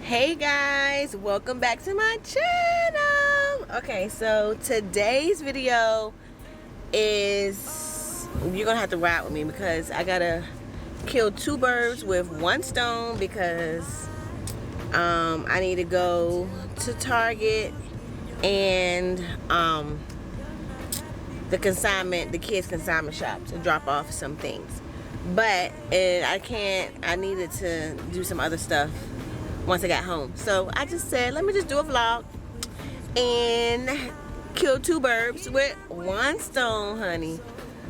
Hey guys, welcome back to my channel. Okay, so today's video is, you're gonna have to ride with me because I gotta kill two birds with one stone because I need to go to Target and the kids consignment shop to drop off some things. But I needed to do some other stuff once I got home. So I just said, let me just do a vlog and kill two birds with one stone, honey.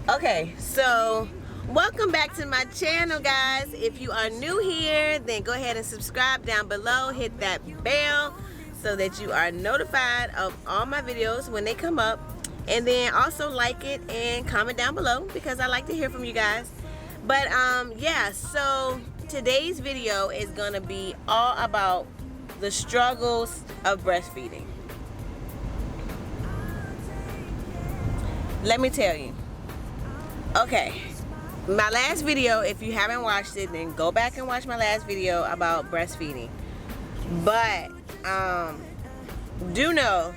Okay, so welcome back to my channel, guys. If you are new here, then go ahead and subscribe down below. Hit that bell so that you are notified of all my videos when they come up. And then also like it and comment down below because I like to hear from you guys. But yeah, so today's video is gonna be all about the struggles of breastfeeding. Let me tell you. Okay, my last video, if you haven't watched it, then go back and watch my last video about breastfeeding. But do know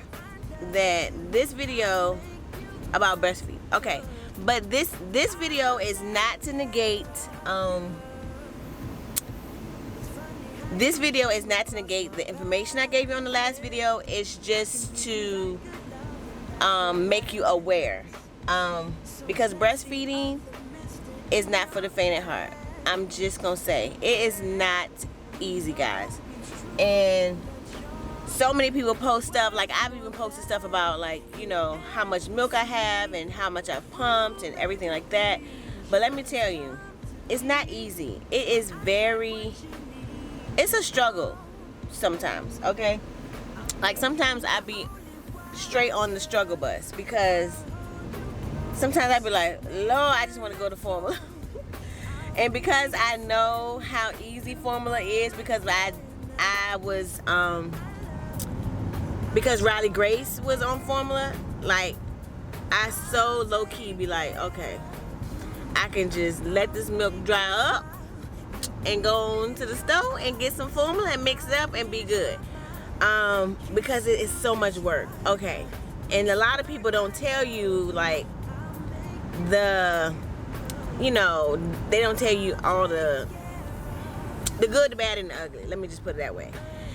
that this video about breastfeeding, okay, but this video is not to negate this video is not to negate the information I gave you on the last video. It's just to make you aware, because breastfeeding is not for the faint at heart. I'm just gonna say it is not easy, guys. And so many people post stuff, like I've even posted stuff about, like, you know, how much milk I have and how much I've pumped and everything like that. But let me tell you, it's not easy. It is it's a struggle sometimes, okay? Like sometimes I be straight on the struggle bus because sometimes I be like, Lord, I just want to go to formula. And because I know how easy formula is, because I was because Riley Grace was on formula, like I so low-key be like, okay, I can just let this milk dry up and go on to the stove and get some formula and mix it up and be good, because it is so much work. Okay, and a lot of people don't tell you, like, you know, they don't tell you all the good, the bad, and the ugly. Let me just put it that way.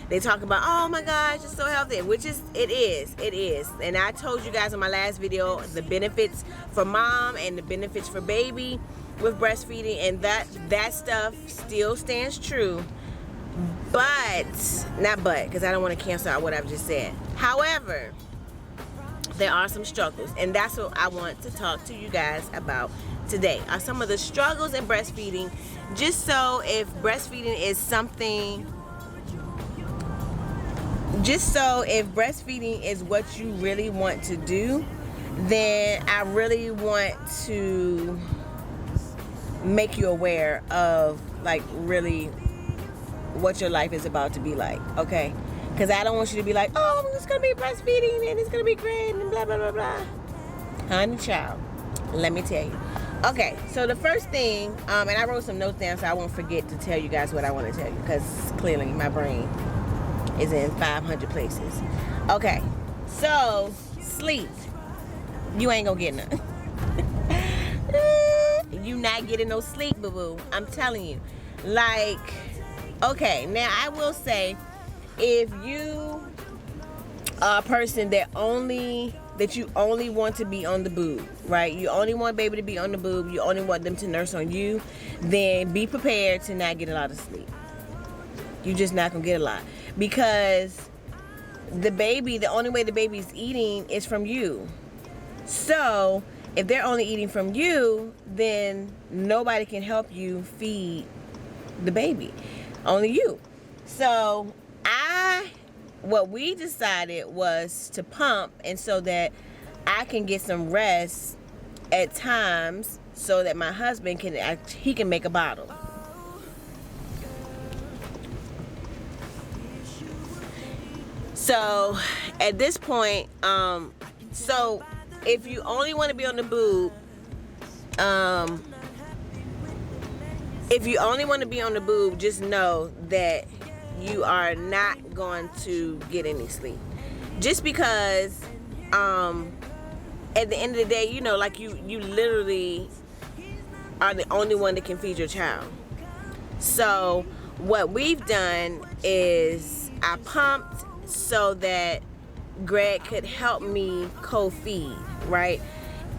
They talk about, oh my gosh, it's so healthy, which is, it is. And I told you guys in my last video the benefits for mom and the benefits for baby with breastfeeding, and that stuff still stands true. But, not but, because I don't want to cancel out what I've just said. However, there are some struggles, and that's what I want to talk to you guys about today, are some of the struggles in breastfeeding, just so if breastfeeding is something, if breastfeeding is what you really want to do, then I really want to make you aware of, like, really what your life is about to be like, okay? Because I don't want you to be like, oh, it's going to be breastfeeding and it's going to be great and blah, blah, blah, blah. Honey child, let me tell you. Okay, so the first thing, and I wrote some notes down so I won't forget to tell you guys what I want to tell you, because clearly my brain is in 500 places. Okay, so sleep. You ain't gonna get none. You not getting no sleep, boo-boo. I'm telling you. Like, okay, now I will say, if you are a person that you only want to be on the boob, right? You only want baby to be on the boob, you only want them to nurse on you, then be prepared to not get a lot of sleep. You're just not gonna get a lot, because the only way the baby's eating is from you. So if they're only eating from you, then nobody can help you feed the baby, only you. So what we decided was to pump, and so that I can get some rest at times, so that my husband can make a bottle. So at this point, so if you only want to be on the boob, If you only want to be on the boob, just know that you are not going to get any sleep. Just because at the end of the day, you know, like you literally are the only one that can feed your child. So what we've done is I pumped so that Greg could help me co-feed, right?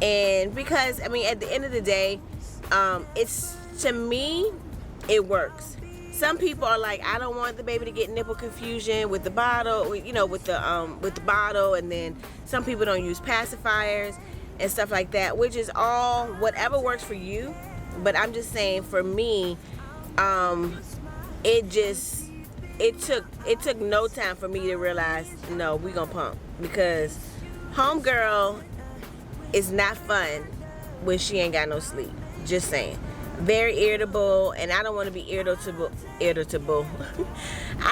And because, I mean, at the end of the day, it's, to me, it works. Some people are like, I don't want the baby to get nipple confusion with the bottle, you know, with the bottle, and then some people don't use pacifiers and stuff like that, which is all whatever works for you. But I'm just saying, for me, it took no time for me to realize, no, we gonna pump, because homegirl is not fun when she ain't got no sleep. Just saying. Very irritable, and I don't want to be irritable. I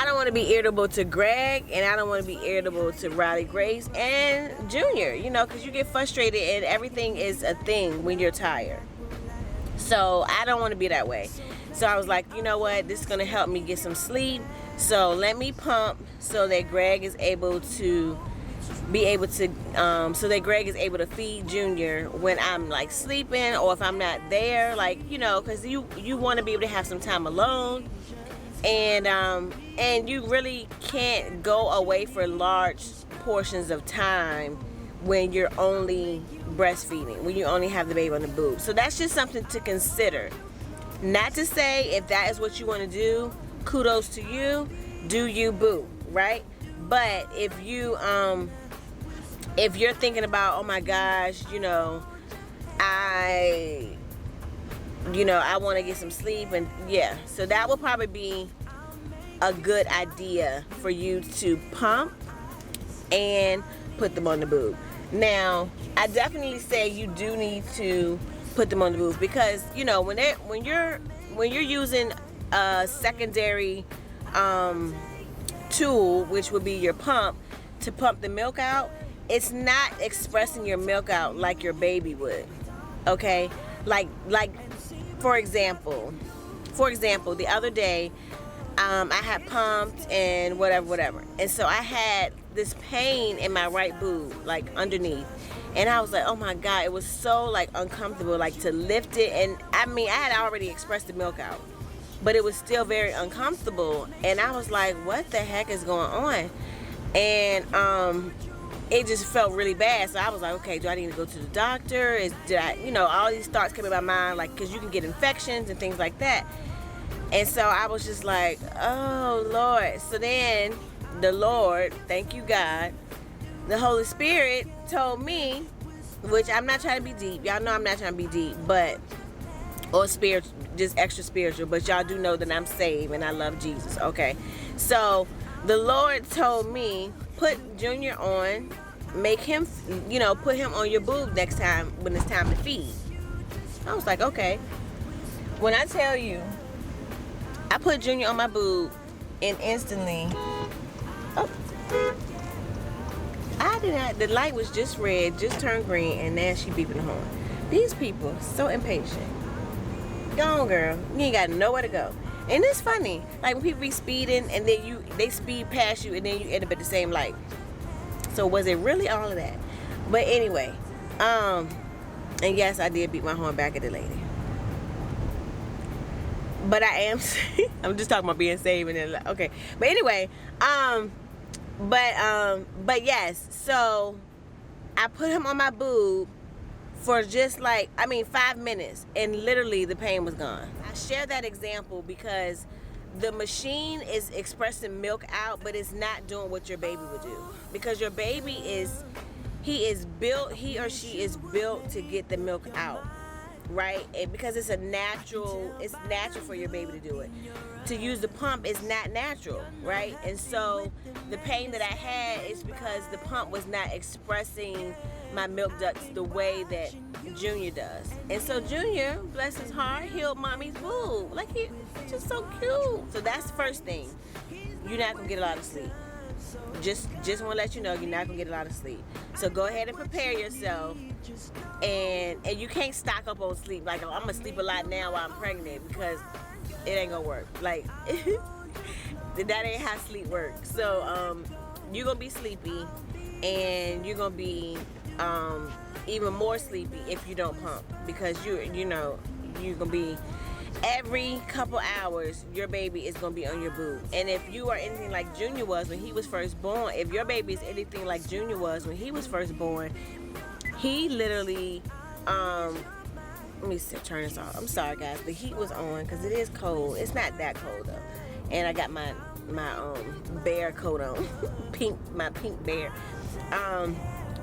don't want to be irritable to Greg, and I don't want to be irritable to Riley Grace and Junior, you know, because you get frustrated and everything is a thing when you're tired. So I don't want to be that way. So I was like, you know what, this is going to help me get some sleep. So let me pump so that Greg is able to so that Greg is able to feed Junior when I'm like sleeping, or if I'm not there, like, you know, because you want to be able to have some time alone, and you really can't go away for large portions of time when you're only breastfeeding, when you only have the baby on the boob. So that's just something to consider. Not to say if that is what you want to do, kudos to you, do you, boo, right? But if you're thinking about, oh my gosh, you know, I want to get some sleep, and yeah, so that will probably be a good idea for you to pump and put them on the boob. Now, I definitely say you do need to put them on the boob, because, you know, when you're using a secondary tool, which would be your pump, to pump the milk out, it's not expressing your milk out like your baby would. Okay, like for example, the other day, I had pumped and whatever, and so I had this pain in my right boob, like underneath, and I was like, oh my God, it was so like uncomfortable, like to lift it, and I mean, I had already expressed the milk out, but it was still very uncomfortable, and I was like, what the heck is going on? And it just felt really bad. So I was like, okay, do I need to go to the doctor? All these thoughts came in my mind, like, because you can get infections and things like that. And so I was just like, oh Lord. So then the Lord, thank you God, the Holy Spirit told me, which I'm not trying to be deep. Y'all know I'm not trying to be deep, or spiritual, just extra spiritual, but y'all do know that I'm saved and I love Jesus, okay? So the Lord told me, put Junior on, make him, put him on your boob next time when it's time to feed. I was like, okay. When I tell you, I put Junior on my boob, and instantly, the light was just red, just turned green, and now she beeping the horn. These people, so impatient. Go on, girl. You ain't got nowhere to go. And it's funny, like when people be speeding and then they speed past you and then you end up at the same light. So was it really all of that? But anyway, and yes, I did beat my horn back at the lady. But I am, I'm just talking about being saved and then, okay. But anyway, but yes, so I put him on my boob for just 5 minutes, and literally the pain was gone. I share that example because the machine is expressing milk out, but it's not doing what your baby would do. Because your baby he or she is built to get the milk out, right? And because it's natural for your baby to do it. To use the pump is not natural, right? And so the pain that I had is because the pump was not expressing my milk ducts the way that Junior does. And so Junior, bless his heart, healed mommy's boob. Like, he's just so cute. So that's the first thing. You're not gonna get a lot of sleep. Just want to let you know, you're not gonna get a lot of sleep. So go ahead and prepare yourself. And you can't stock up on sleep. Like, I'm gonna sleep a lot now while I'm pregnant, because it ain't gonna work. Like, That ain't how sleep works. So you're gonna be sleepy, and you're gonna be even more sleepy if you don't pump, because you're gonna be, every couple hours your baby is gonna be on your boob. And if you are anything like Junior was when he was first born, if your baby is anything like Junior was when he was first born, he literally let me turn this off. I'm sorry guys, the heat was on because it is cold. It's not that cold though, and I got my bear coat on. my pink bear.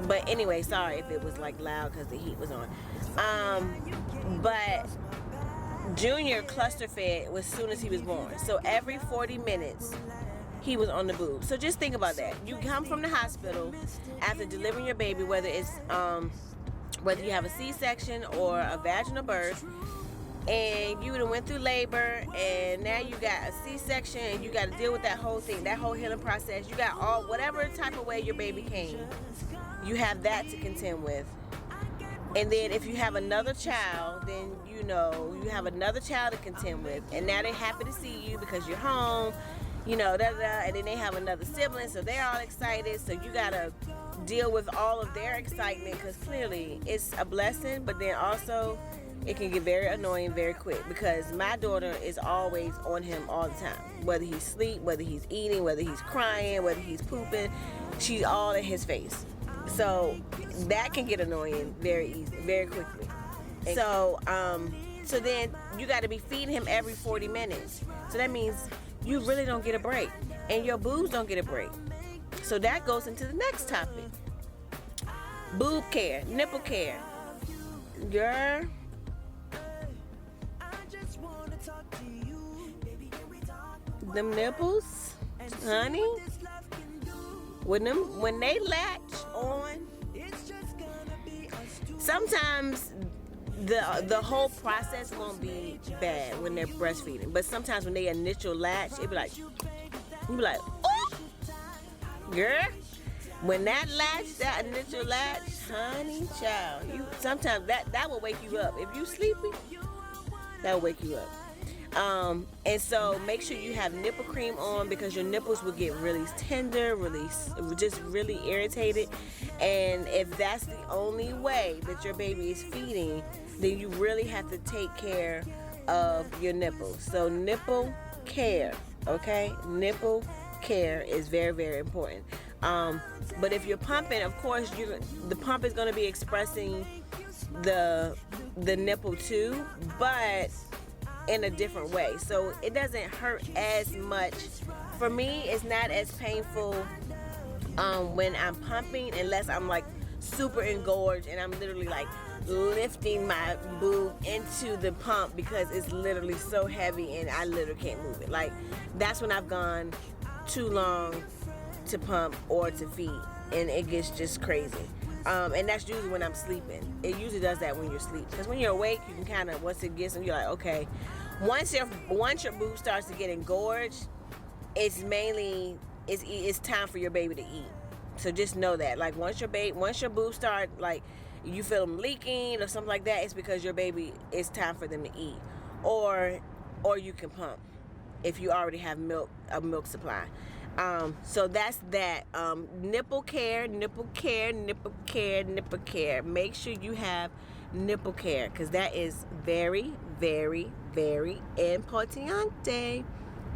But anyway, sorry if it was like loud because the heat was on. But Junior cluster fed as soon as he was born, so every 40 minutes he was on the boob. So just think about that. You come from the hospital after delivering your baby, whether it's whether you have a C-section or a vaginal birth, and you went through labor, and now you got a C-section, and you got to deal with that whole thing, that whole healing process. You got all, whatever type of way your baby came, you have that to contend with. And then if you have another child, then you have another child to contend with, and now they're happy to see you because you're home, and then they have another sibling, so they're all excited, so you gotta deal with all of their excitement, because clearly it's a blessing, but then also it can get very annoying very quick, because my daughter is always on him all the time, whether he's asleep, whether he's eating, whether he's crying, whether he's pooping, she's all in his face. So that can get annoying very easily, very quickly. So so then you got to be feeding him every 40 minutes. So that means you really don't get a break, and your boobs don't get a break. So that goes into the next topic. Boob care, nipple care. Girl, them nipples, honey, when they latch on, sometimes the whole process won't be bad when they're breastfeeding, but sometimes when they initial latch, you be like, oh, girl, when that initial latch, honey, child, sometimes that will wake you up. If you sleepy, that will wake you up. And so make sure you have nipple cream on, because your nipples will get really tender, just really irritated. And if that's the only way that your baby is feeding, then you really have to take care of your nipples. So nipple care, okay? Nipple care is very, very important. But if you're pumping, of course, the pump is going to be expressing the nipple too, but in a different way, so it doesn't hurt as much. For me, it's not as painful when I'm pumping, unless I'm like super engorged and I'm literally like lifting my boob into the pump because it's literally so heavy and I literally can't move it. Like, that's when I've gone too long to pump or to feed, and it gets just crazy. And that's usually when I'm sleeping. It usually does that when you're asleep, because when you're awake, you can kind of, once it gets, and you're like, okay. Once your boob starts to get engorged, it's time for your baby to eat. So just know that, like, once your boob start, like, you feel them leaking or something like that, it's because your baby, it's time for them to eat, or you can pump if you already have a milk supply. So that's that. Nipple care. Make sure you have nipple care, because that is very, very, very importante,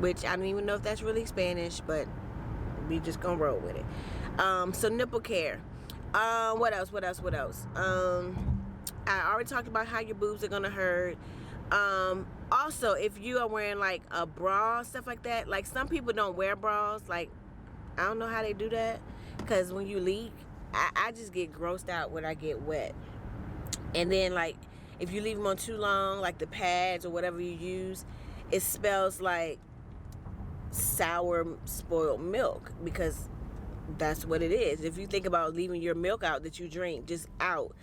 which I don't even know if that's really Spanish, but we just gonna roll with it. So nipple care. What else? I already talked about how your boobs are gonna hurt. Also, if you are wearing like a bra, stuff like that, like some people don't wear bras, like I don't know how they do that, because when you leak, I just get grossed out when I get wet. And then, like, if you leave them on too long, like the pads or whatever you use, it smells like sour spoiled milk, because that's what it is. If you think about leaving your milk out that you drink just out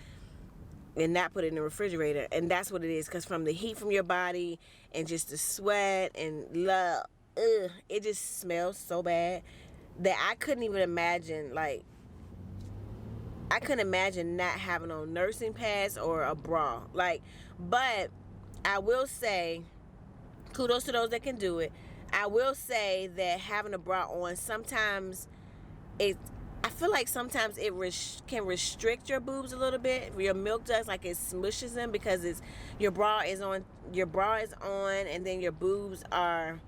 and not put it in the refrigerator, and that's what it is, because from the heat from your body and just the sweat and it just smells so bad that I couldn't even imagine, like, I couldn't imagine not having on nursing pads or a bra. Like, but I will say, kudos to those that can do it. I will say that having a bra on sometimes I feel like sometimes it can restrict your boobs a little bit. Your milk does, like it smushes them because it's your bra is on, and then your boobs are,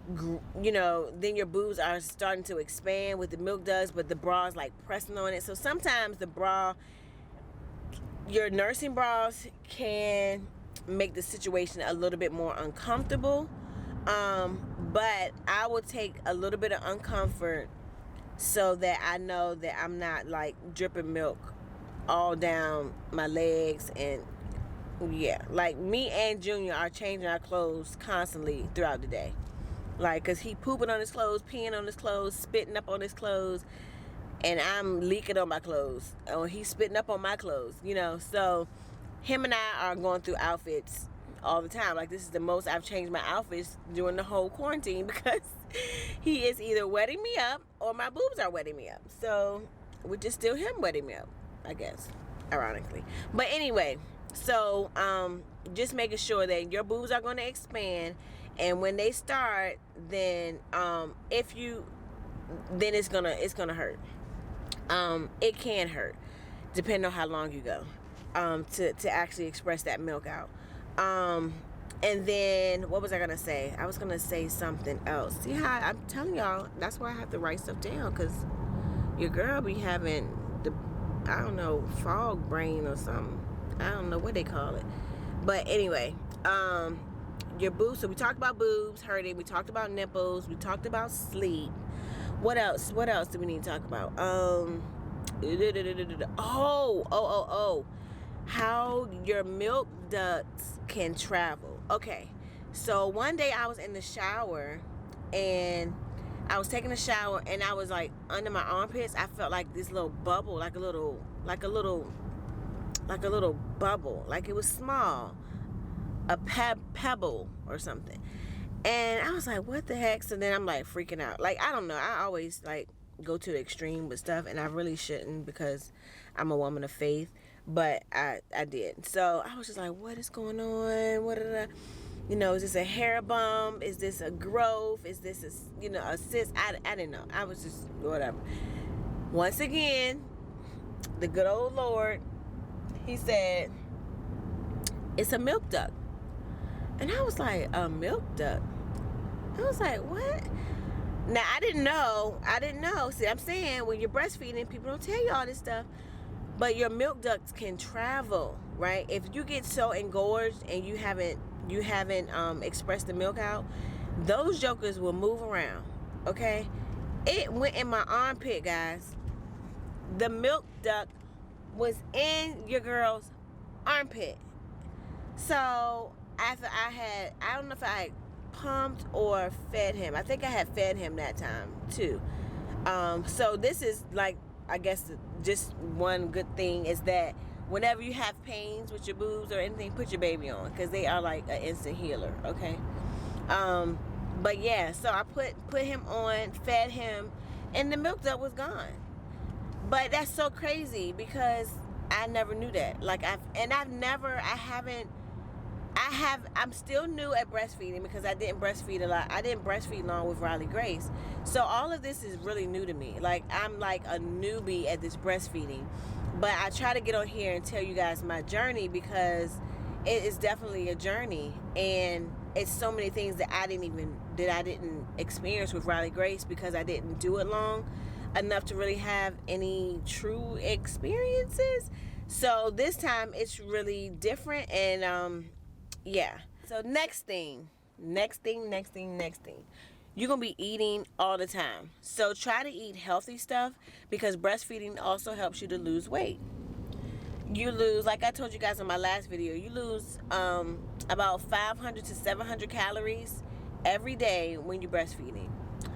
then your boobs are starting to expand with the milk does, but the bra is like pressing on it. So sometimes the bra, your nursing bras can make the situation a little bit more uncomfortable. But I will take a little bit of uncomfort so that I know that I'm not like dripping milk all down my legs. And yeah, like me and Junior are changing our clothes constantly throughout the day. Like, cause he pooping on his clothes, peeing on his clothes, spitting up on his clothes, and I'm leaking on my clothes. Or he's spitting up on my clothes, So him and I are going through outfits all the time. Like, this is the most I've changed my outfits during the whole quarantine because he is either wetting me up or my boobs are wetting me up. So, which is still him wetting me up, I guess, ironically. But anyway, so just making sure that your boobs are going to expand, and when they start, then then it's gonna hurt. It can hurt depending on how long you go to actually express that milk out. And then what was I gonna say? I was gonna say something else. See how I'm telling y'all, that's why I have to write stuff down, because your girl be having I don't know, fog brain or something. I don't know what they call it. But anyway, your boobs. So we talked about boobs hurting. We talked about nipples. We talked about sleep. What else do we need to talk about? How your milk ducts can travel. Okay, so one day I was in the shower, and I was taking a shower, and I was like under my armpits. I felt like this little bubble, like a little bubble, like it was small, a pebble or something. And I was like, what the heck? So then I'm like freaking out. Like, I don't know. I always like go to the extreme with stuff, and I really shouldn't because I'm a woman of faith. But I did. So I was just like, what is going on? Is this a hair bump? Is this a growth? Is this a cyst? I didn't know. I was just whatever. Once again, the good old Lord, he said, it's a milk duct. And I was like, a milk duct? I was like, what? Now, I didn't know. See, I'm saying, when you're breastfeeding, people don't tell you all this stuff. But your milk ducts can travel, right? If you get so engorged and you haven't expressed the milk out, those jokers will move around, okay? It went in my armpit, guys. The milk duct was in your girl's armpit. So after I don't know if I had pumped or fed him. I think I had fed him that time too. So this is like, I guess just one good thing is that whenever you have pains with your boobs or anything, put your baby on, because they are like an instant healer, okay? But yeah, so I put him on, fed him, and the milk duct was gone. But that's so crazy because I never knew that. Like I'm still new at breastfeeding because I didn't breastfeed a lot. I didn't breastfeed long with Riley Grace. So all of this is really new to me. Like, I'm like a newbie at this breastfeeding. But I try to get on here and tell you guys my journey because it is definitely a journey. And it's so many things that I didn't experience with Riley Grace because I didn't do it long enough to really have any true experiences. So this time it's really different. And yeah. So next thing. You're going to be eating all the time. So try to eat healthy stuff because breastfeeding also helps you to lose weight. You lose, like I told you guys in my last video, you lose about 500 to 700 calories every day when you're breastfeeding.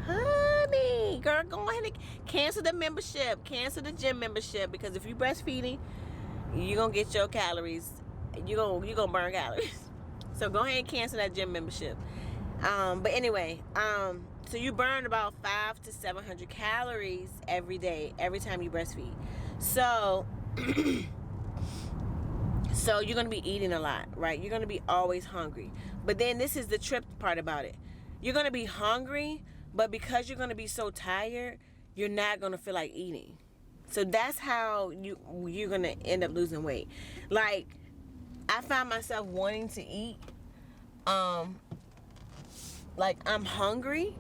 Honey, girl, go ahead and cancel the membership. Cancel the gym membership, because if you're breastfeeding, you're going to get your calories. You're going to burn calories. So go ahead and cancel that gym membership. But anyway, so you burn about 500 to 700 calories every day, every time you breastfeed. So, so you're going to be eating a lot, right? You're going to be always hungry. But then this is the trip part about it. you're going to be hungry, but because you're going to be so tired, you're not going to feel like eating. So that's how you're going to end up losing weight. Like, I find myself wanting to eat, like I'm hungry,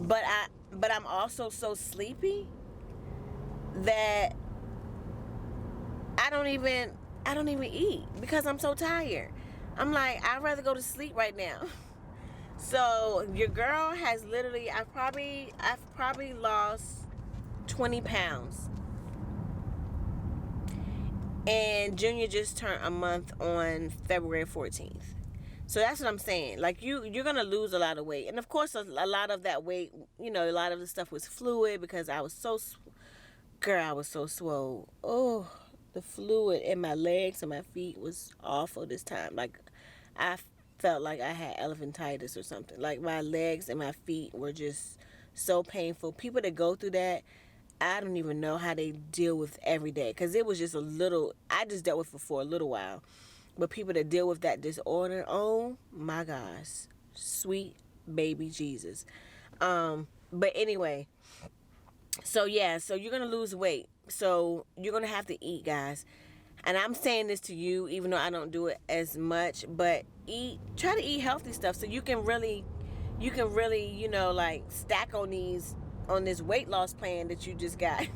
but I'm also so sleepy that I don't even eat because I'm so tired. I'm like, I'd rather go to sleep right now. So your girl has literally, I've probably lost 20 pounds. And Junior just turned a month on February 14th. So that's what I'm saying. Like, you're going to lose a lot of weight. And of course, a lot of that weight, you know, a lot of the stuff was fluid because I was so, I was so swole. Oh, the fluid in my legs and my feet was awful this time. Like, I felt like I had elephantitis or something. Like, my legs and my feet were just so painful. People that go through that, I don't even know how they deal with every day, because it was just I just dealt with it for a little while. But people that deal with that disorder, oh my gosh, sweet baby Jesus. But anyway, so yeah, so you're going to lose weight. So you're going to have to eat, guys. And I'm saying this to you, even though I don't do it as much, but try to eat healthy stuff so you can really, you know, like stack on this weight loss plan that you just got.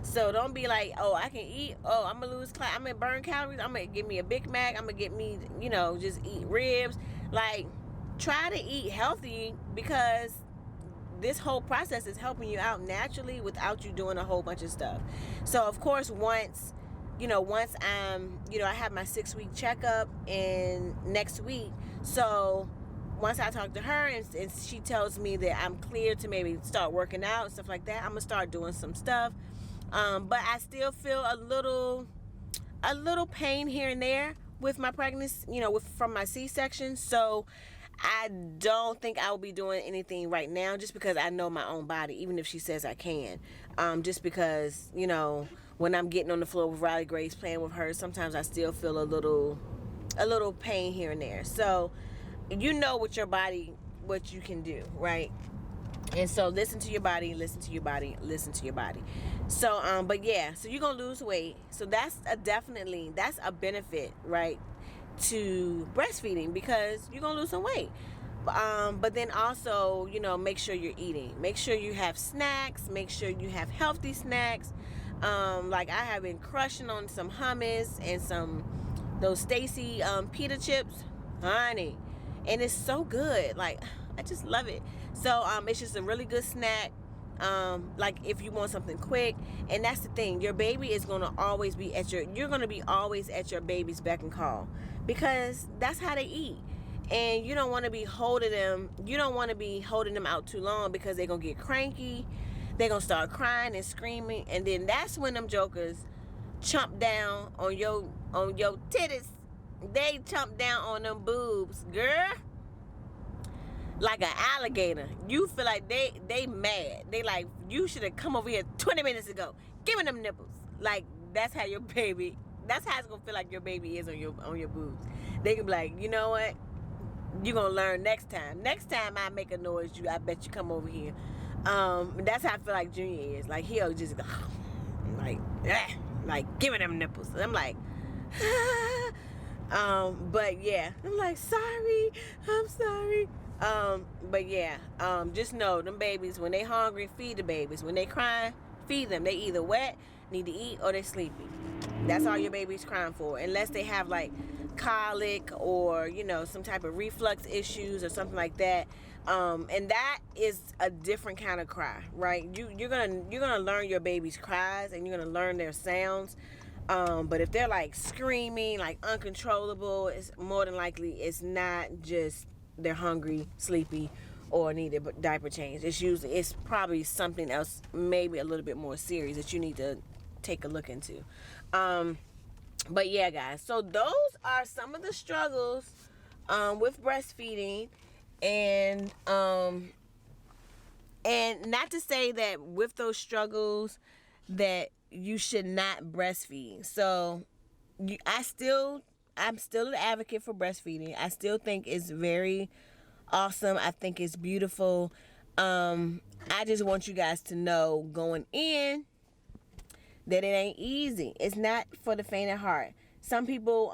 So don't be like, oh, I can eat, oh, I'm gonna I'm gonna burn calories, I'm gonna get me a Big Mac, I'm gonna get me, you know, just eat ribs. Like, try to eat healthy, because this whole process is helping you out naturally without you doing a whole bunch of stuff. So of course, once I'm, you know, I have my 6-week checkup in next week. So once I talk to her and she tells me that I'm clear to maybe start working out and stuff like that, I'm gonna start doing some stuff. But I still feel a little pain here and there with my pregnancy, you know, from my C-section. So I don't think I will be doing anything right now, just because I know my own body, even if she says I can. Just because, you know, when I'm getting on the floor with Riley Grace, playing with her, sometimes I still feel a little pain here and there. So you know with your body what you can do, right? And so listen to your body, listen to your body, listen to your body. So but yeah, so you're gonna lose weight. So that's a benefit, right, to breastfeeding, because you're gonna lose some weight. But then also, you know, make sure you're eating. Make sure you have snacks. Make sure you have healthy snacks. Like, I have been crushing on some hummus and those Stacy pita chips, honey, and it's so good. Like, I just love it. So it's just a really good snack. Like, if you want something quick. And that's the thing, your baby is going to always be you're going to be always at your baby's beck and call, because that's how they eat. And you don't want to be holding them out too long, because they're going to get cranky, they're going to start crying and screaming, and then that's when them jokers chomp down on your titties. They chomp down on them boobs, girl, like an alligator. You feel like they mad. They like, you should have come over here 20 minutes ago. Give me them nipples. Like, that's how it's gonna feel like your baby is on your boobs. They can be like, you know what? You're gonna learn next time. Next time I make a noise, I bet you come over here. That's how I feel like Junior is. Like, he'll just go like giving them nipples. And I'm like, but yeah, I'm like, I'm sorry. But yeah, just know them babies, when they hungry, feed the babies. When they crying, feed them. They either wet, need to eat, or they sleepy. That's all your baby's crying for, unless they have like colic or, you know, some type of reflux issues or something like that. And that is a different kind of cry, right? You're gonna learn your baby's cries, and you're gonna learn their sounds. But if they're like screaming, like uncontrollable, it's more than likely it's not just they're hungry, sleepy, or need a diaper change. It's probably something else, maybe a little bit more serious, that you need to take a look into. But yeah, guys, so those are some of the struggles with breastfeeding, and not to say that with those struggles that you should not breastfeed. So I'm still an advocate for breastfeeding. I still think it's very awesome. I think it's beautiful. I just want you guys to know going in that it ain't easy. It's not for the faint of heart. Some people,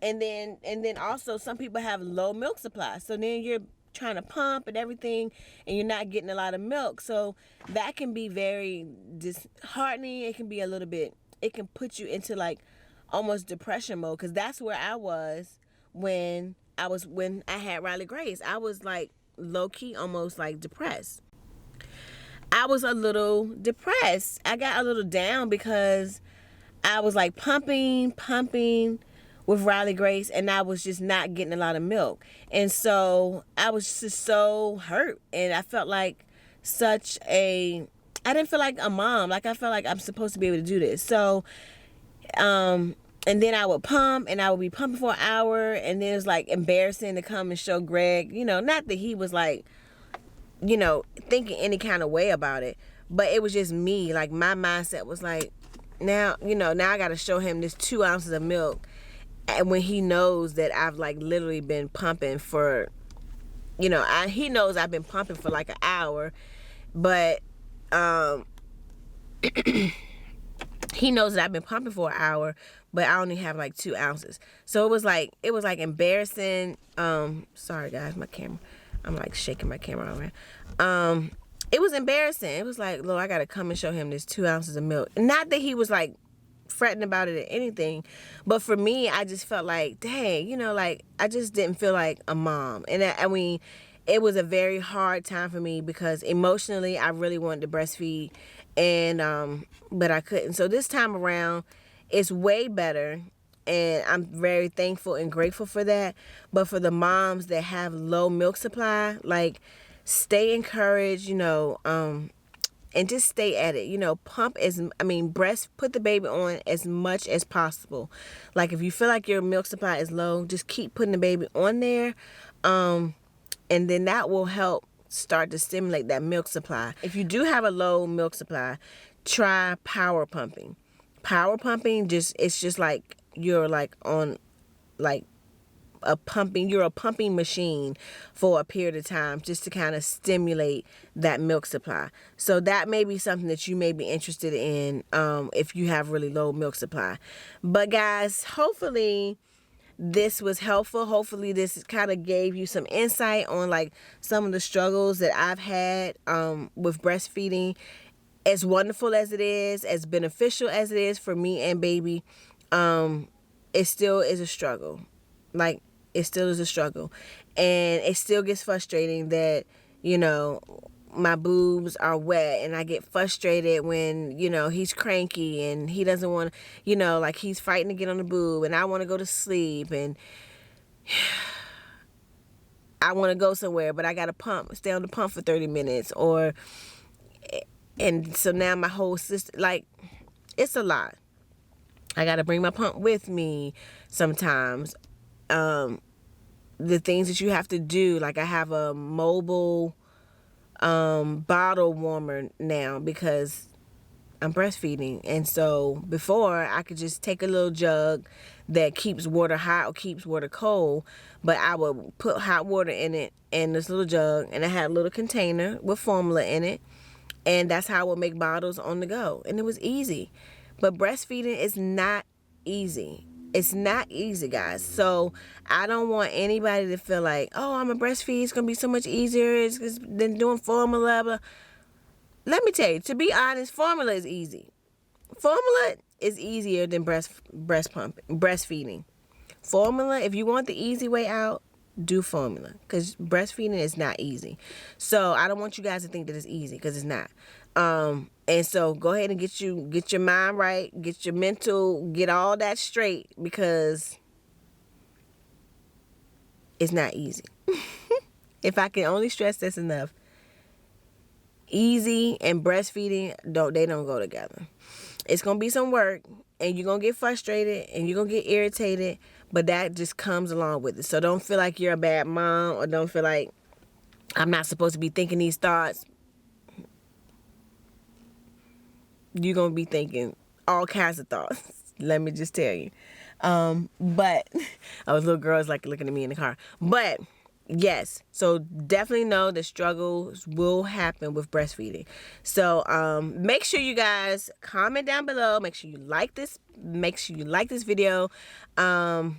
and then also some people have low milk supply. So then you're trying to pump and everything, and you're not getting a lot of milk. So that can be very disheartening. It can be a little bit. It can put you into like almost depression mode, because that's where I was when I had Riley Grace. I was like low key, almost like depressed. I was a little depressed. I got a little down because I was like pumping with Riley Grace, and I was just not getting a lot of milk. And so I was just so hurt, and I felt like I didn't feel like a mom. Like I felt like I'm supposed to be able to do this. So, and then I would pump, and I would be pumping for an hour, and then it was like embarrassing to come and show Greg, not that he was like, thinking any kind of way about it, but it was just me. Like my mindset was like, now I got to show him this 2 ounces of milk, and when he knows that I've like literally been pumping for, he knows I've been pumping for like an hour, but he knows that I've been pumping for an hour, but I only have like 2 ounces. So it was like embarrassing. Sorry guys, my camera. I'm like shaking my camera around. It was embarrassing. It was like, Lord, I gotta come and show him this 2 ounces of milk. Not that he was like fretting about it or anything, but for me, I just felt like, dang, like I just didn't feel like a mom. And I mean, it was a very hard time for me because emotionally, I really wanted to breastfeed, and but I couldn't. So this time around, it's way better. And I'm very thankful and grateful for that. But for the moms that have low milk supply, like, stay encouraged, and just stay at it. Put the baby on as much as possible. Like, if you feel like your milk supply is low, just keep putting the baby on there. And then that will help start to stimulate that milk supply. If you do have a low milk supply, try power pumping. Power pumping, it's just like, you're like on like you're a pumping machine for a period of time just to kind of stimulate that milk supply. So that may be something that you may be interested in if you have really low milk supply. But guys, hopefully this was helpful. Hopefully this kind of gave you some insight on like some of the struggles that I've had with breastfeeding. As wonderful as it is, as beneficial as it is for me and baby, it still is a struggle. Like, it still is a struggle. And it still gets frustrating that, my boobs are wet, and I get frustrated when, he's cranky and he doesn't want to, like he's fighting to get on the boob, and I want to go to sleep, and I want to go somewhere, but I got to stay on the pump for 30 minutes, and so now my whole system, like, it's a lot. I got to bring my pump with me sometimes. The things that you have to do, like I have a mobile bottle warmer now because I'm breastfeeding. And so before, I could just take a little jug that keeps water hot or keeps water cold, but I would put hot water in it in this little jug, and I had a little container with formula in it, and that's how I would make bottles on the go. And it was easy. But breastfeeding is not easy. It's not easy, guys. So I don't want anybody to feel like, oh, I'm a breastfeed, it's going to be so much easier than doing formula. Blah. Let me tell you, to be honest, formula is easy. Formula is easier than breastfeeding. Formula, if you want the easy way out, do formula, because breastfeeding is not easy. So I don't want you guys to think that it's easy, because it's not. And so go ahead and get your mind right, get your mental, get all that straight, because it's not easy. If I can only stress this enough, easy and breastfeeding don't go together. It's gonna be some work, and you're gonna get frustrated, and you're gonna get irritated, but that just comes along with it. So don't feel like you're a bad mom, or don't feel like I'm not supposed to be thinking these thoughts. You're gonna be thinking all kinds of thoughts. Let me just tell you. But I was little girls like looking at me in the car. But Yes, so definitely know the struggles will happen with breastfeeding. So make sure you guys comment down below. Make sure you like this. Make sure you like this video. Guys,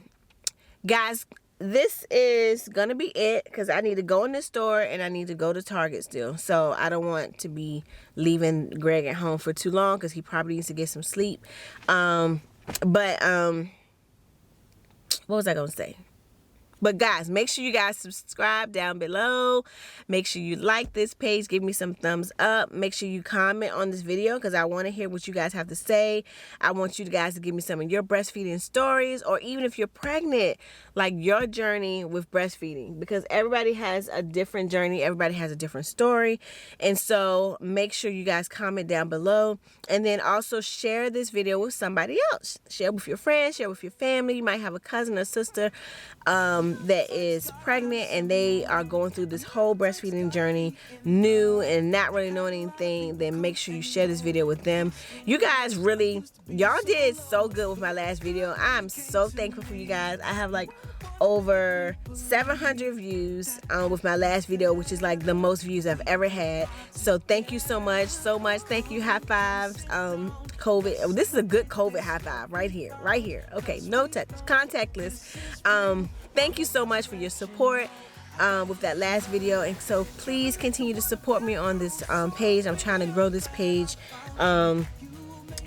this is gonna be it because I need to go in the store and I need to go to Target still. So I don't want to be leaving Greg at home for too long because he probably needs to get some sleep. What was I gonna say? But guys, make sure you guys subscribe down below. Make sure you like this page. Give me some thumbs up. Make sure you comment on this video because I want to hear what you guys have to say. I want you guys to give me some of your breastfeeding stories, or even if you're pregnant, like your journey with breastfeeding, because everybody has a different journey. Everybody has a different story. And so make sure you guys comment down below, and then also share this video with somebody else. Share with your friends, share with your family. You might have a cousin or sister that is pregnant and they are going through this whole breastfeeding journey, new and not really knowing anything. Then make sure you share this video with them. You guys really, y'all did so good with my last video. I'm so thankful for you guys. I have like over 700 views with my last video, which is like the most views I've ever had. So thank you so much. Thank you. High fives. COVID, this is a good COVID high five right here. Okay, no touch, contactless. Thank you so much for your support with that last video, and so please continue to support me on this page. I'm trying to grow this page, and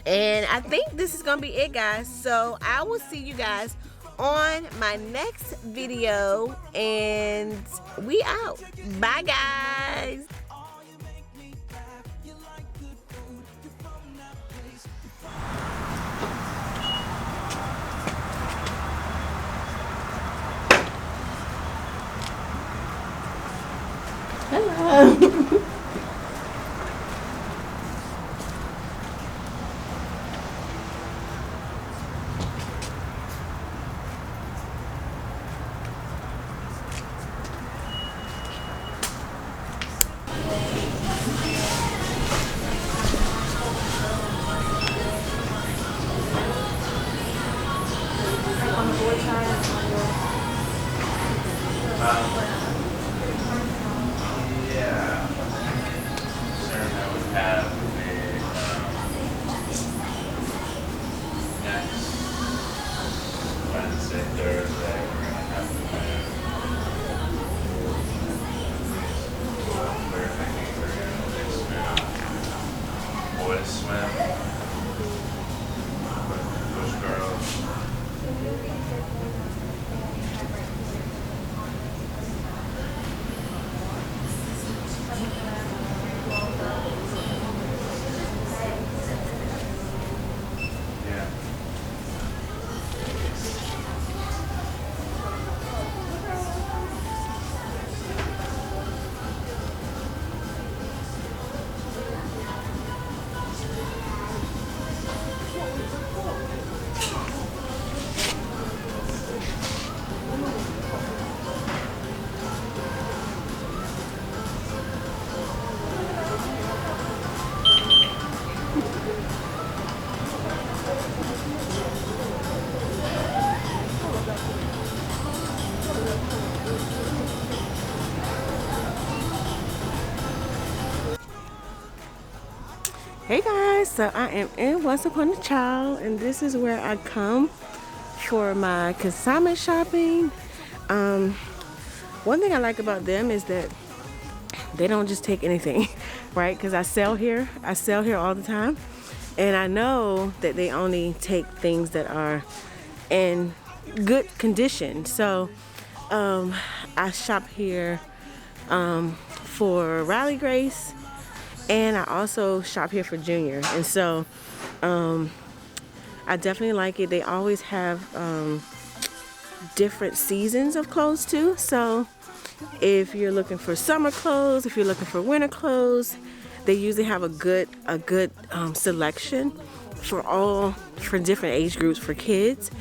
I think this is gonna be it, guys. So I will see you guys on my next video, and we out. Bye, guys. Hello. Yeah. Sure, I would have next Wednesday, Thursday, we're gonna have to we're thinking we're gonna swim, boys swim, push girls. Yeah. Hey guys, so I am in Once Upon a Child, and this is where I come for my consignment shopping. One thing I like about them is that they don't just take anything, right? Because I sell here all the time, and I know that they only take things that are in good condition. So I shop here for Riley Grace, and I also shop here for Junior, and so I definitely like it. They always have different seasons of clothes too. So if you're looking for summer clothes, if you're looking for winter clothes, they usually have a good selection for different age groups for kids.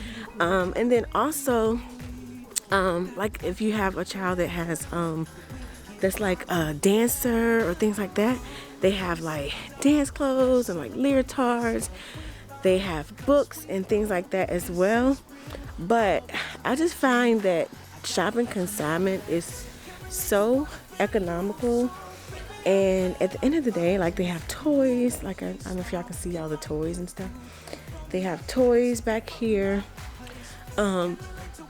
And then also like if you have a child that has that's like a dancer or things like that, they have like dance clothes and like leotards. They have books and things like that as well. But I just find that shopping consignment is so economical. And at the end of the day, like, they have toys. Like, I don't know if y'all can see all the toys and stuff. They have toys back here. And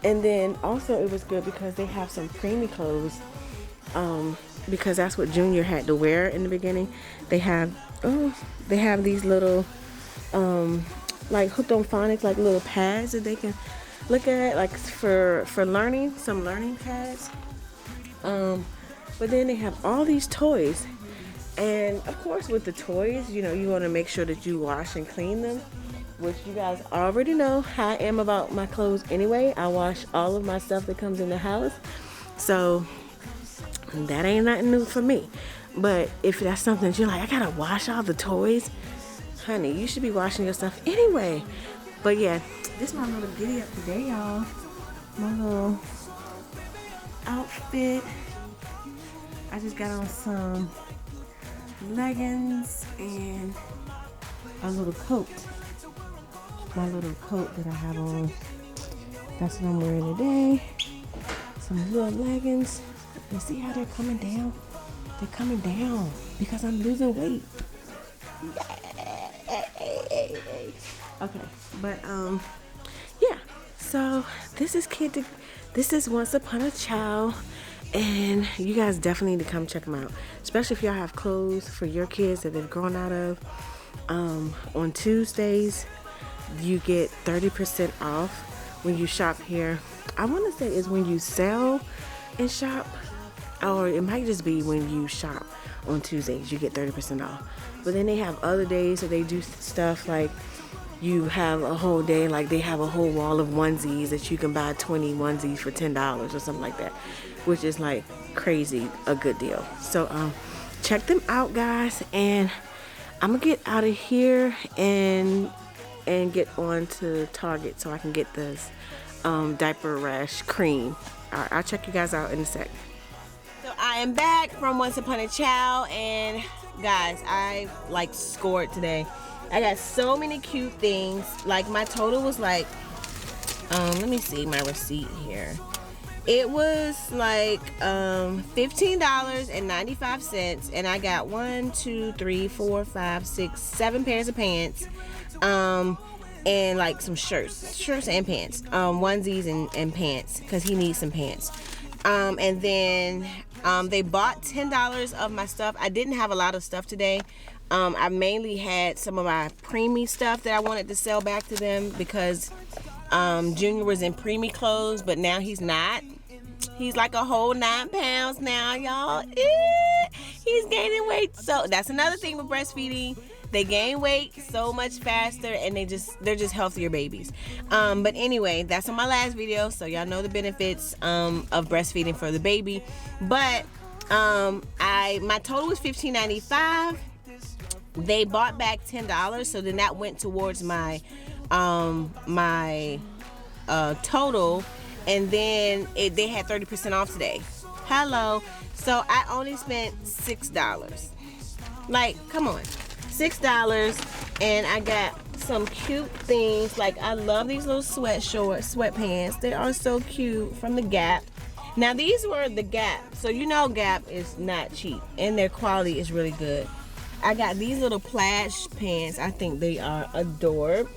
then also it was good because they have some preemie clothes. Because that's what Junior had to wear in the beginning. They have these little like hooked on phonics, like little pads that they can look at, like for learning, some learning pads. But then they have all these toys, and of course with the toys, you know, you want to make sure that you wash and clean them, which you guys already know how I am about my clothes anyway. I wash all of my stuff that comes in the house, so that ain't nothing new for me. But if that's something that you're like, I gotta wash all the toys, honey, you should be washing your stuff anyway. But yeah, this is my little giddy up today, y'all. My little outfit. I just got on some leggings and a little coat. My little coat that I have on. That's what I'm wearing today. Some little leggings. You see how they're coming down? They're coming down because I'm losing weight. Okay, but yeah. So this is Once Upon a Child, and you guys definitely need to come check them out. Especially if y'all have clothes for your kids that they've grown out of. On Tuesdays, you get 30% off when you shop here. I want to say it's when you sell and shop, or it might just be when you shop on Tuesdays, you get 30% off. But then they have other days that they do stuff like you have a whole day, like they have a whole wall of onesies that you can buy 20 onesies for $10 or something like that, which is like crazy a good deal. So check them out, guys, and I'm gonna get out of here and get on to Target so I can get this diaper rash cream. Alright, I'll check you guys out in a sec. So I am back from Once Upon a Child, and guys, I like scored today. I got so many cute things. Like, my total was like, let me see my receipt here. It was like $15.95, and I got 1, 2, 3, 4, 5, 6, 7 pairs of pants, and like some shirts and pants, onesies and pants, because he needs some pants. And then they bought $10 of my stuff. I didn't have a lot of stuff today. I mainly had some of my preemie stuff that I wanted to sell back to them because Junior was in preemie clothes, but now he's not. He's like a whole 9 pounds now, y'all. He's gaining weight. So that's another thing with breastfeeding. They gain weight so much faster, and they're just healthier babies. But anyway, that's on my last video, so y'all know the benefits of breastfeeding for the baby. But my total was $15.95. They bought back $10, so then that went towards my total, and then they had 30% off today. Hello. So I only spent $6. Like, come on. $6, and I got some cute things. Like, I love these little sweatpants. They are so cute, from the Gap. Now, these were the Gap, so you know Gap is not cheap, and their quality is really good. I got these little plaid pants. I think they are adorable.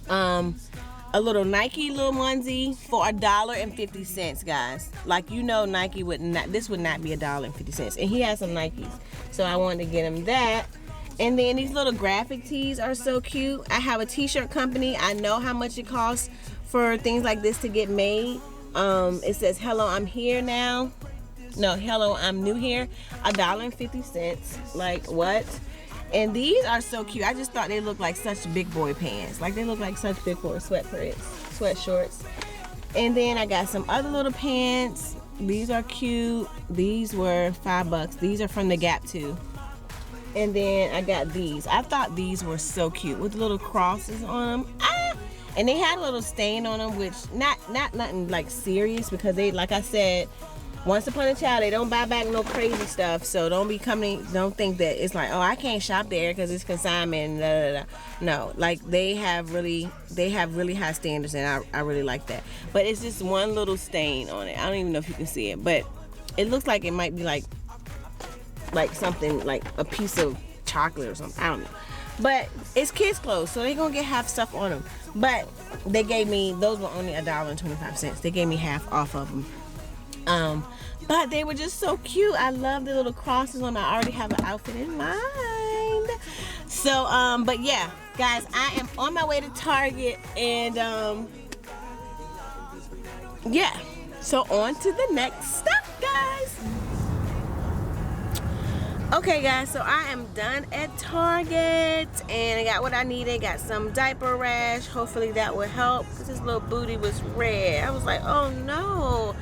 A little Nike little onesie for $1.50, guys. Like, you know, Nike would not. This would not be $1.50, and he has some Nikes, so I wanted to get him that. And then these little graphic tees are so cute. I have a t-shirt company. I know how much it costs for things like this to get made. It says, hello, I'm here now. No, hello, I'm new here. $1.50. Like, what? And these are so cute. I just thought they looked like such big boy pants. Like, they look like such big boy sweat shorts. And then I got some other little pants. These are cute. These were $5. These are from the Gap too. And then I got these. I thought these were so cute with little crosses on them. And they had a little stain on them, which not nothing like serious, because they, like I said, Once Upon a Child, they don't buy back no crazy stuff. So don't think that it's like, oh, I can't shop there because it's consignment. No, like they have really high standards, and I really like that. But it's just one little stain on it. I don't even know if you can see it, but It looks like it might be like something like a piece of chocolate or something. I don't know. But it's kids' clothes, so they're gonna get half stuff on them. But they gave me, those were only $1.25. They gave me half off of them. But they were just so cute. I love the little crosses on. I already have an outfit in mind. So, but yeah, guys, I am on my way to Target, and yeah. So on to the next stuff, guys. Okay, guys, so I am done at Target, and I got what I needed. Got some diaper rash. Hopefully that will help, because this little booty was red. I was like, oh no.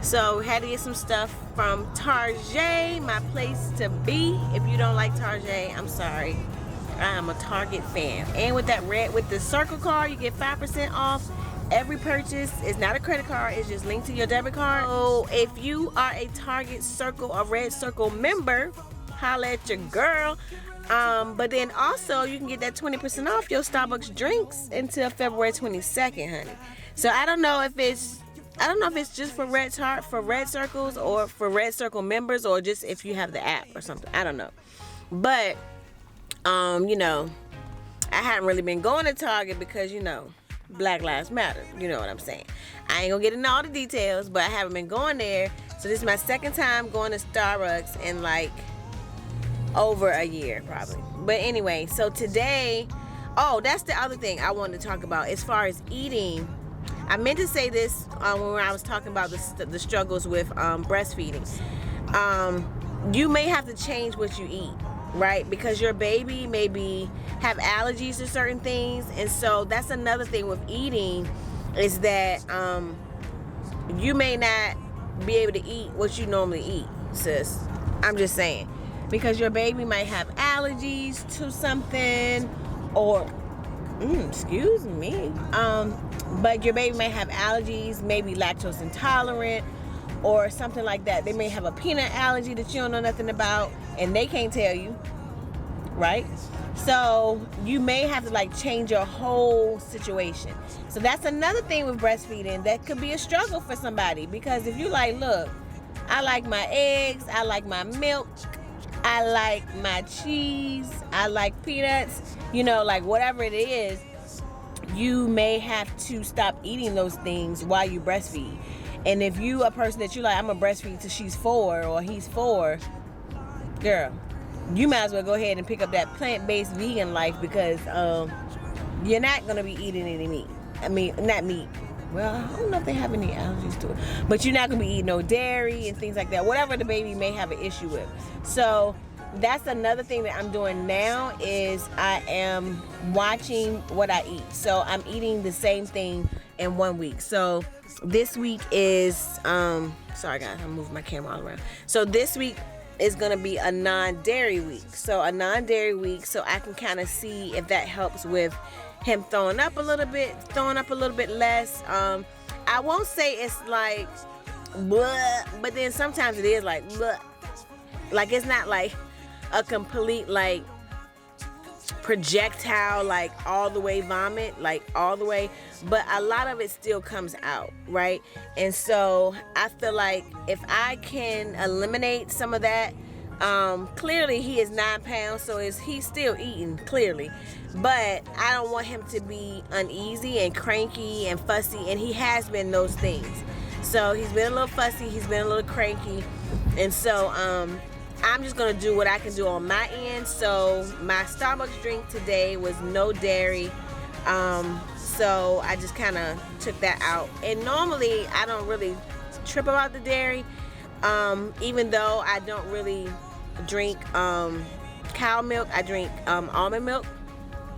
So had to get some stuff from Target, my place to be. If you don't like Target, I'm sorry. I am a Target fan. And with that red, with the circle card, you get 5% off every purchase. It's not a credit card, it's just linked to your debit card. So if you are a Target Circle or Red Circle member, holla at your girl. But then also you can get that 20% off your Starbucks drinks until February 22nd, honey. So I don't know if it's just for Red Circles or for Red Circle members, or just if you have the app or something. I don't know. But you know, I haven't really been going to Target because, you know, Black Lives Matter. You know what I'm saying. I ain't gonna get into all the details, but I haven't been going there. So this is my second time going to Starbucks in like over a year probably. But anyway, so today, oh, that's the other thing I wanted to talk about as far as eating. I meant to say this when I was talking about the struggles with breastfeeding. You may have to change what you eat, right? Because your baby maybe have allergies to certain things, and so that's another thing with eating, is that you may not be able to eat what you normally eat, sis. I'm just saying, because your baby might have allergies to something, or excuse me, but your baby may have allergies, maybe lactose intolerant or something like that. They may have a peanut allergy that you don't know nothing about, and they can't tell you, right? So you may have to like change your whole situation. So that's another thing with breastfeeding that could be a struggle for somebody, because if you like, look, I like my eggs, I like my milk, I like my cheese, I like peanuts, you know, like whatever it is, you may have to stop eating those things while you breastfeed. And if you a person that you like, I'm gonna breastfeed till she's 4 or he's 4, girl, you might as well go ahead and pick up that plant-based vegan life, because you're not gonna be eating any meat. I mean, not meat. Well, I don't know if they have any allergies to it, but you're not gonna be eating no dairy and things like that, whatever the baby may have an issue with. So that's another thing that I'm doing now, is I am watching what I eat. So I'm eating the same thing in 1 week. So this week is sorry guys, I'm moving my camera all around. So this week is gonna be a non-dairy week. So a non-dairy week, so I can kind of see if that helps with him throwing up a little bit less. I won't say it's like bleh, but then sometimes it is like bleh. Like it's not like a complete like projectile, like all the way vomit, like all the way, but a lot of it still comes out, right? And so I feel like if I can eliminate some of that, clearly he is 9 pounds, so he's still eating, clearly, but I don't want him to be uneasy and cranky and fussy, and he has been those things. So he's been a little fussy, he's been a little cranky, and so I'm just gonna do what I can do on my end. So my Starbucks drink today was no dairy, so I just kind of took that out. And normally I don't really trip about the dairy, even though I don't really drink cow milk. I drink almond milk,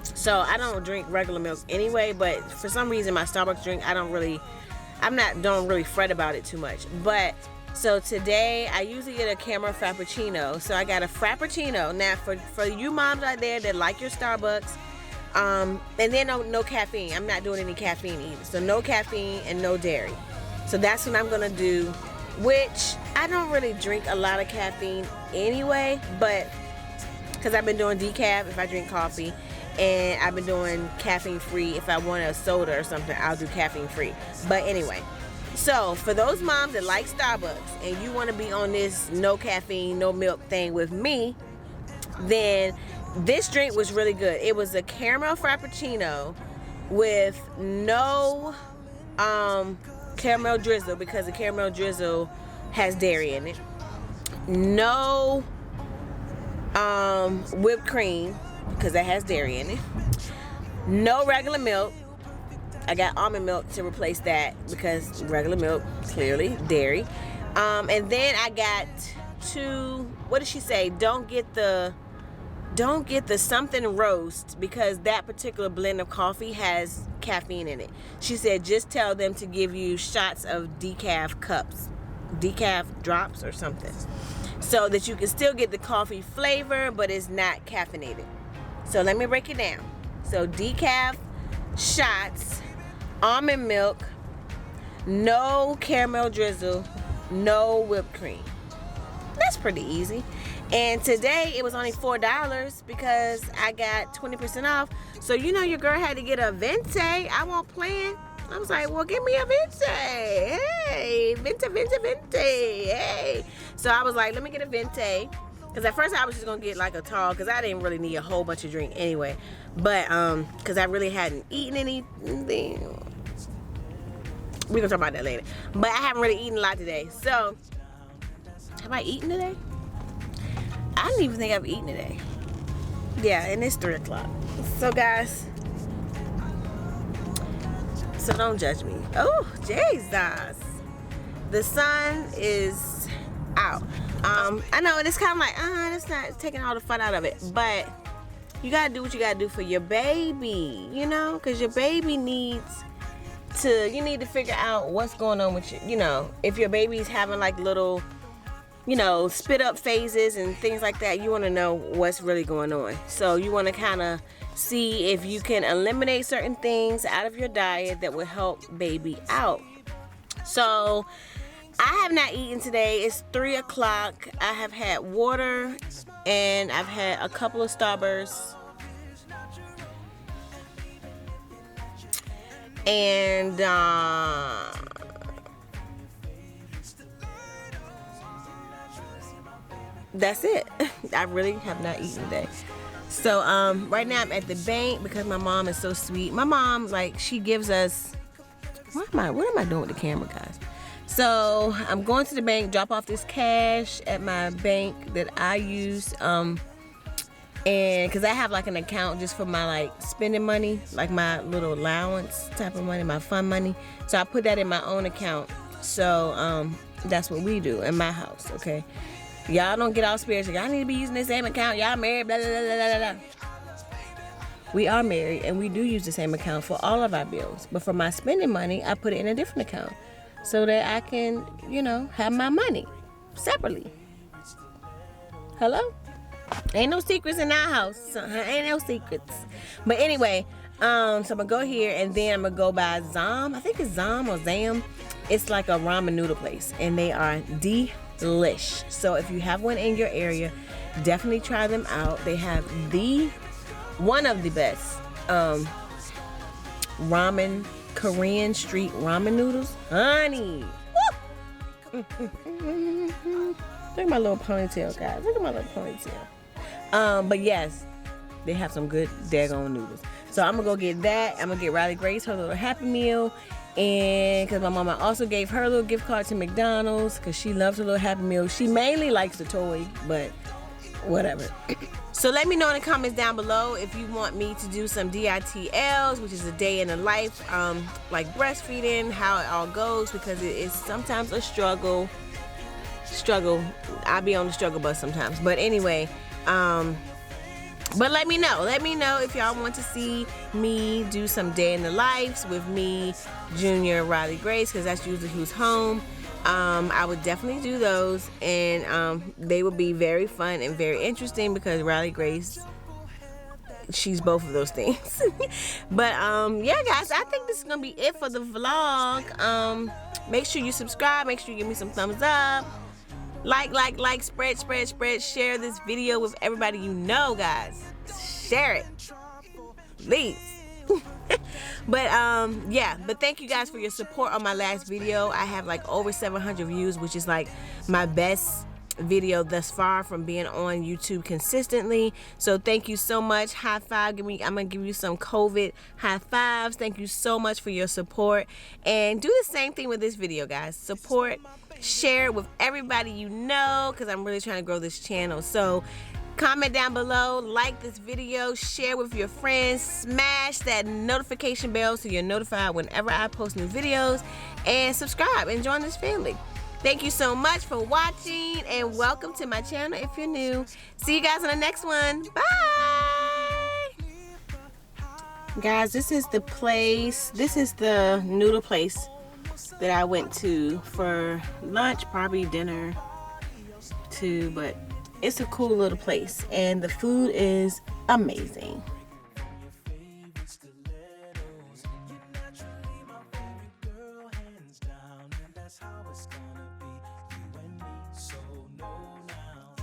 so I don't drink regular milk anyway. But for some reason my Starbucks drink, don't really fret about it too much. But so today I usually get a caramel frappuccino, so I got a frappuccino. Now for you moms out there that like your Starbucks, and then no caffeine. I'm not doing any caffeine either, so no caffeine and no dairy. So that's what I'm gonna do, which I don't really drink a lot of caffeine anyway, but because I've been doing decaf if I drink coffee, and I've been doing caffeine free. If I want a soda or something, I'll do caffeine free. But anyway, So for those moms that like Starbucks and you want to be on this no caffeine, no milk thing with me, then this drink was really good. It was a caramel frappuccino with no caramel drizzle, because the caramel drizzle has dairy in it. No whipped cream, because that has dairy in it. No regular milk. I got almond milk to replace that because regular milk, clearly dairy. And then I got two, what did she say? Don't get the something roast, because that particular blend of coffee has caffeine in it. She said just tell them to give you shots of decaf cups, decaf drops or something, so that you can still get the coffee flavor, but it's not caffeinated. So let me break it down. So decaf shots, almond milk, no caramel drizzle, no whipped cream. That's pretty easy. And today it was only $4 because I got 20% off. So you know your girl had to get a Venti. I won't plan. I was like, well, give me a Venti. Hey, Venti. Hey. So I was like, let me get a Venti. Because at first I was just going to get like a tall, because I didn't really need a whole bunch of drink anyway. But, because I really hadn't eaten anything. We're going to talk about that later. But I haven't really eaten a lot today. So, have I eaten today? I don't even think I've eaten today. Yeah, and it's 3 o'clock. So guys, so don't judge me. Oh, Jesus. The sun is out. I know, and it's kind of like, that's not taking all the fun out of it. But you got to do what you got to do for your baby, you know? Because your baby needs to, you need to figure out what's going on with you. You know, if your baby's having like little, you know, spit up phases and things like that, you want to know what's really going on. So you want to kind of see if you can eliminate certain things out of your diet that will help baby out. So I have not eaten today. It's 3 o'clock. I have had water and I've had a couple of Starbursts. And that's it. I really have not eaten today. So right now I'm at the bank because my mom is so sweet. My mom, like, she gives us, what am I doing with the camera, guys? So I'm going to the bank, drop off this cash at my bank that I use, and because I have like an account just for my like spending money, like my little allowance type of money, my fun money. So I put that in my own account. So that's what we do in my house, okay? Y'all don't get all spiritual. Y'all need to be using the same account. Y'all married, blah, blah, blah, blah, blah. We are married, and we do use the same account for all of our bills. But for my spending money, I put it in a different account so that I can, you know, have my money separately. Hello? Ain't no secrets in our house. Ain't no secrets. But anyway, so I'm going to go here, and then I'm going to go by Zam. I think it's Zam or Zam. It's like a ramen noodle place, and they are delish. So if you have one in your area, definitely try them out. They have one of the best ramen, Korean street ramen noodles. Honey. Look at my little ponytail, guys. Look at my little ponytail. But yes, they have some good daggone noodles. So I'm gonna go get that. I'm gonna get Riley Grace her little Happy Meal. And because my mama also gave her a little gift card to McDonald's because she loves her little Happy Meal. She mainly likes the toy, but whatever. So let me know in the comments down below if you want me to do some DITLs, which is a day in the life, like breastfeeding, how it all goes, because it is sometimes a struggle. I be on the struggle bus sometimes. But anyway, but let me know if y'all want to see me do some day in the lives with me, Junior, Riley Grace, because that's usually who's home. I would definitely do those, and they would be very fun and very interesting because Riley Grace, she's both of those things. But yeah, guys, I think this is gonna be it for the vlog. Make sure you subscribe, make sure you give me some thumbs up, like, spread, share this video with everybody you know, guys. Share it, please. But yeah, but thank you guys for your support on my last video. I have like over 700 views, which is like my best video thus far from being on YouTube consistently. So thank you so much. High five. I'm gonna give you some COVID high fives. Thank you so much for your support, and do the same thing with this video, guys. Support, share it with everybody you know, because I'm really trying to grow this channel. So comment down below, like this video, share with your friends, smash that notification bell so you're notified whenever I post new videos, and subscribe and join this family. Thank you so much for watching, and welcome to my channel if you're new. See you guys on the next one. Bye! Guys, this is the place, this is the noodle place that I went to for lunch, probably dinner too, but it's a cool little place, and the food is amazing.